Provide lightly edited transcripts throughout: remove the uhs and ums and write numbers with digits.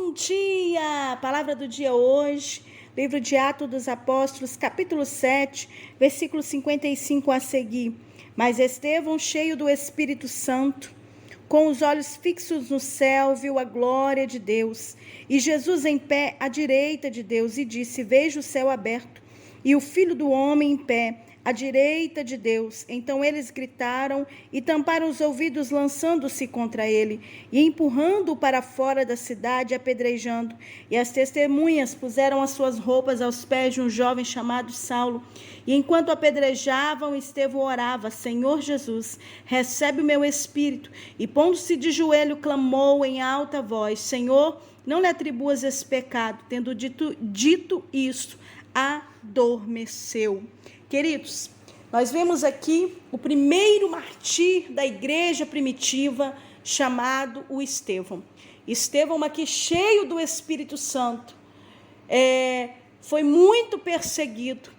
Bom dia! A palavra do dia hoje, livro de Atos dos Apóstolos, capítulo 7, versículo 55 a seguir. Mas Estevão, cheio do Espírito Santo, com os olhos fixos no céu, viu a glória de Deus e Jesus em pé à direita de Deus e disse: Vejo o céu aberto e o Filho do Homem em pé à direita de Deus. Então eles gritaram e tamparam os ouvidos, lançando-se contra ele e empurrando-o para fora da cidade, apedrejando. E as testemunhas puseram as suas roupas aos pés de um jovem chamado Saulo. E enquanto apedrejavam, Estevão orava: Senhor Jesus, recebe o meu espírito. E pondo-se de joelho, clamou em alta voz: Senhor, não lhe atribuas esse pecado. Tendo dito isto, adormeceu. Queridos, nós vemos aqui o primeiro mártir da igreja primitiva, chamado o Estevão. Estevão aqui cheio do Espírito Santo, foi muito perseguido.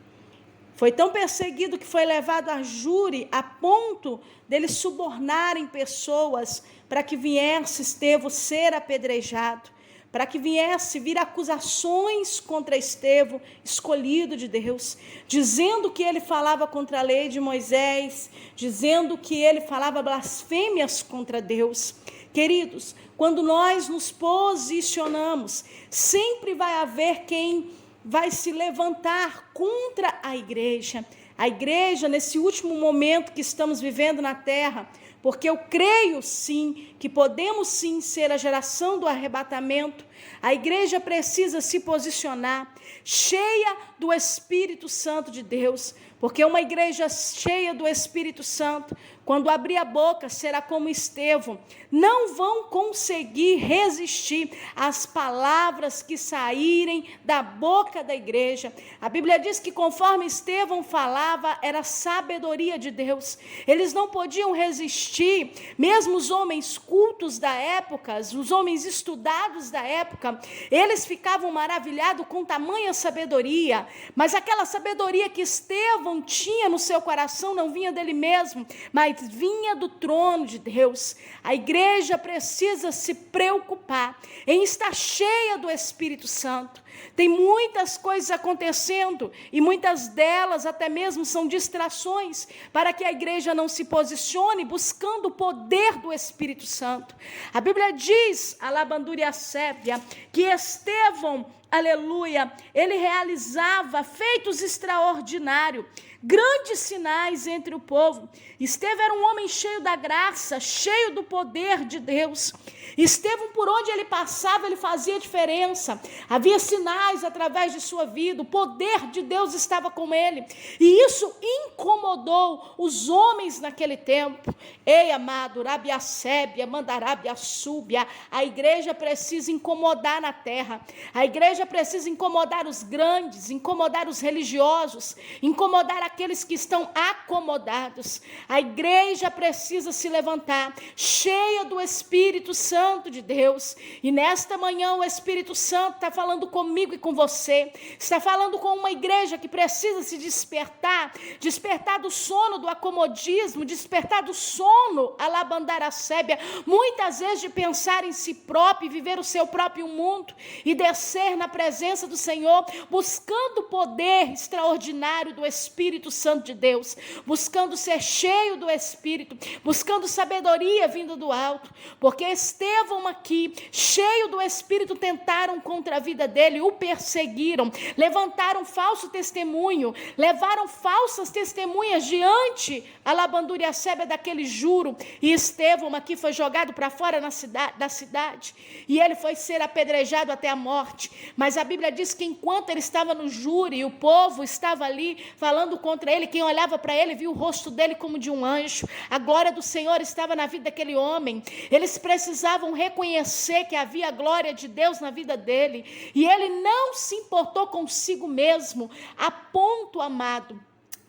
Foi tão perseguido que foi levado a júri a ponto deles subornarem pessoas para que viesse Estevão ser apedrejado, para que viesse vir acusações contra Estevão, escolhido de Deus, dizendo que ele falava contra a lei de Moisés, dizendo que ele falava blasfêmias contra Deus. Queridos, quando nós nos posicionamos, sempre vai haver quem vai se levantar contra a igreja. A igreja, nesse último momento que estamos vivendo na terra, porque eu creio sim, que podemos sim ser a geração do arrebatamento, a igreja precisa se posicionar, cheia do Espírito Santo de Deus, porque uma igreja cheia do Espírito Santo, quando abrir a boca, será como Estevão, não vão conseguir resistir às palavras que saírem da boca da igreja. A Bíblia diz que conforme Estevão falava, era sabedoria de Deus. Eles não podiam resistir, mesmo os homens cultos da época, os homens estudados da época, eles ficavam maravilhados com tamanha sabedoria, mas aquela sabedoria que Estevão tinha no seu coração não vinha dele mesmo, mas vinha do trono de Deus. A igreja precisa se preocupar em estar cheia do Espírito Santo. Tem muitas coisas acontecendo e muitas delas até mesmo são distrações para que a igreja não se posicione buscando o poder do Espírito Santo. A Bíblia diz, alabandúria sépia, que Estevão, aleluia, ele realizava feitos extraordinários, grandes sinais entre o povo. Estevão era um homem cheio da graça, cheio do poder de Deus. Estevão, por onde ele passava, ele fazia diferença. Havia sinais através de sua vida, o poder de Deus estava com ele. E isso incomodou os homens naquele tempo. Ei, amado, Rabia Sébia, Mandarabia Súbia, a igreja precisa incomodar na terra. A igreja precisa incomodar os grandes, incomodar os religiosos, incomodar aqueles que estão acomodados. A igreja precisa se levantar, cheia do Espírito Santo de Deus. E nesta manhã o Espírito Santo está falando comigo e com você. Está falando com uma igreja que precisa se despertar do sono do acomodismo, despertar do sono, alabandar sébia, muitas vezes de pensar em si próprio e viver o seu próprio mundo e descer na presença do Senhor, buscando o poder extraordinário do Espírito Santo de Deus, buscando ser cheio do Espírito, buscando sabedoria vinda do alto, porque Estevão aqui, cheio do Espírito, tentaram contra a vida dele, o perseguiram, levantaram falso testemunho, levaram falsas testemunhas diante a labandúria sébia daquele juro, e Estevão aqui foi jogado para fora da cidade, e ele foi ser apedrejado até a morte. Mas a Bíblia diz que enquanto ele estava no júri, o povo estava ali falando contra ele, quem olhava para ele viu o rosto dele como de um anjo, a glória do Senhor estava na vida daquele homem. Eles precisavam reconhecer que havia a glória de Deus na vida dele, e ele não se importou consigo mesmo, a ponto, amado,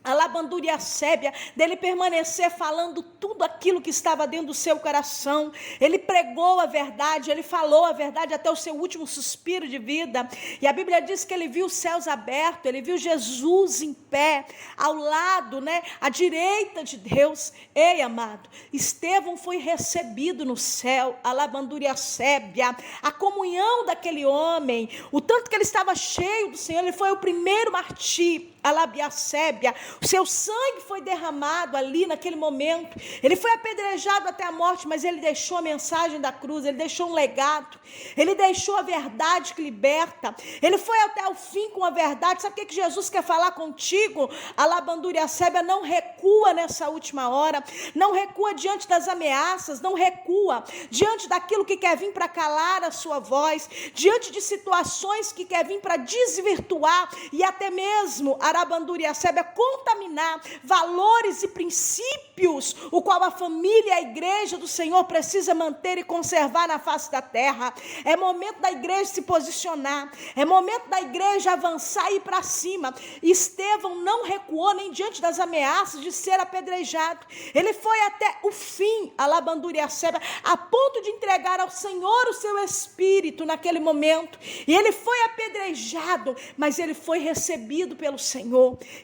a labandúria sébia, dele permanecer falando tudo aquilo que estava dentro do seu coração. Ele pregou a verdade, ele falou a verdade até o seu último suspiro de vida. E a Bíblia diz que ele viu os céus abertos, ele viu Jesus em pé, ao lado, à direita de Deus. Ei, amado, Estevão foi recebido no céu, a labandúria sébia, a comunhão daquele homem, o tanto que ele estava cheio do Senhor, ele foi o primeiro martírio, a labia sébia. O seu sangue foi derramado ali naquele momento. Ele foi apedrejado até a morte, mas ele deixou a mensagem da cruz, ele deixou um legado, ele deixou a verdade que liberta. Ele foi até o fim com a verdade. Sabe o que Jesus quer falar contigo? A labandúria sébia, não recua nessa última hora, não recua diante das ameaças, não recua diante daquilo que quer vir para calar a sua voz, diante de situações que quer vir para desvirtuar e até mesmo a labandúria sébia contaminar valores e princípios, o qual a família e a igreja do Senhor precisa manter e conservar na face da terra. É momento da igreja se posicionar, é momento da igreja avançar e ir para cima. Estevão não recuou nem diante das ameaças de ser apedrejado, ele foi até o fim, a labandúria sébia, a ponto de entregar ao Senhor o seu espírito naquele momento, e ele foi apedrejado, mas ele foi recebido pelo Senhor.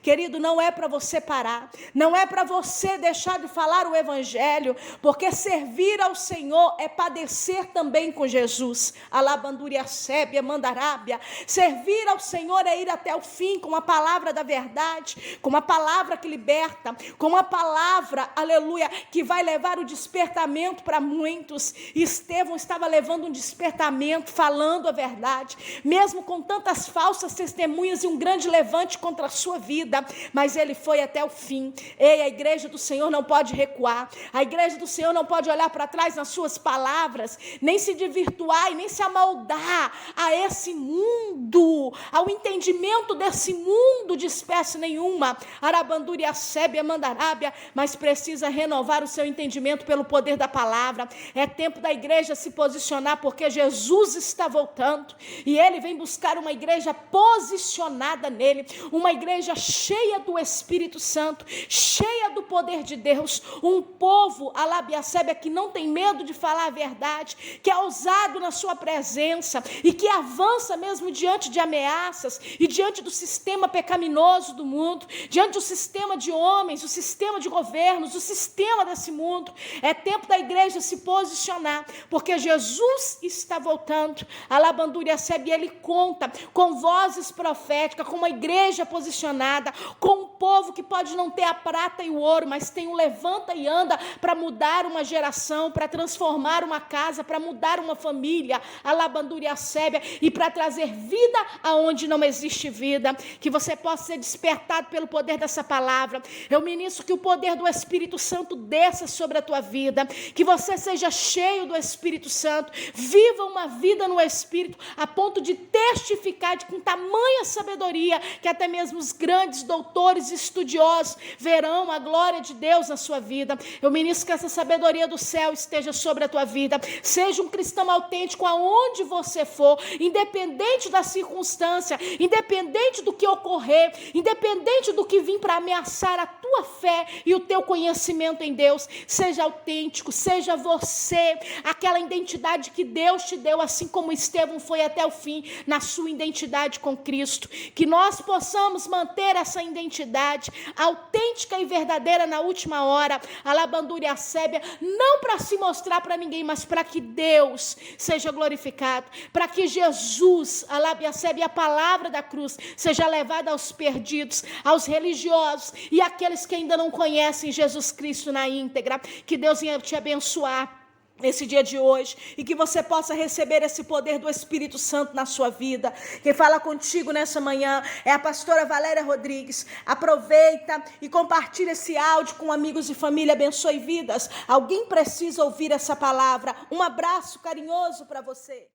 Querido, não é para você parar, não é para você deixar de falar o evangelho, porque servir ao Senhor é padecer também com Jesus. A labandúria sébia, mandarábia, servir ao Senhor é ir até o fim com a palavra da verdade, com uma palavra que liberta, com uma palavra, aleluia, que vai levar o despertamento para muitos. Estevão estava levando um despertamento, falando a verdade, mesmo com tantas falsas testemunhas e um grande levante contra a sua vida, mas ele foi até o fim. Ei, a igreja do Senhor não pode recuar, a igreja do Senhor não pode olhar para trás nas suas palavras, nem se desvirtuar e nem se amoldar a esse mundo, ao entendimento desse mundo de espécie nenhuma. Arabandúria sébia, mandarábia, mas precisa renovar o seu entendimento pelo poder da palavra. É tempo da igreja se posicionar, porque Jesus está voltando, e ele vem buscar uma igreja posicionada nele, uma igreja cheia do Espírito Santo, cheia do poder de Deus, um povo, a labia sébia, que não tem medo de falar a verdade, que é ousado na sua presença e que avança mesmo diante de ameaças e diante do sistema pecaminoso do mundo, diante do sistema de homens, o sistema de governos, o sistema desse mundo. É tempo da igreja se posicionar, porque Jesus está voltando. A labandúria sébia, ele conta com vozes proféticas, com uma igreja posicionada, com um povo que pode não ter a prata e o ouro, mas tem um levanta e anda para mudar uma geração, para transformar uma casa, para mudar uma família, a labandúria sébia, e para trazer vida aonde não existe vida. Que você possa ser despertado pelo poder dessa palavra. Eu ministro que o poder do Espírito Santo desça sobre a tua vida, que você seja cheio do Espírito Santo, viva uma vida no Espírito, a ponto de testificar com tamanha sabedoria, que até mesmo os grandes doutores estudiosos verão a glória de Deus na sua vida. Eu ministro que essa sabedoria do céu esteja sobre a tua vida. Seja um cristão autêntico aonde você for, independente da circunstância, independente do que ocorrer, independente do que vir para ameaçar a tua fé e o teu conhecimento em Deus. Seja autêntico, seja você, aquela identidade que Deus te deu, assim como Estevão foi até o fim na sua identidade com Cristo. Que nós possamos manter essa identidade autêntica e verdadeira na última hora, a labandúria sébia, não para se mostrar para ninguém, mas para que Deus seja glorificado, para que Jesus, a labia sébia, a palavra da cruz, seja levada aos perdidos, aos religiosos e àqueles que ainda não conhecem Jesus Cristo na íntegra. Que Deus venha te abençoar nesse dia de hoje, e que você possa receber esse poder do Espírito Santo na sua vida. Quem fala contigo nessa manhã é a pastora Valéria Rodrigues. Aproveita e compartilha esse áudio com amigos e família. Abençoe vidas. Alguém precisa ouvir essa palavra. Um abraço carinhoso para você.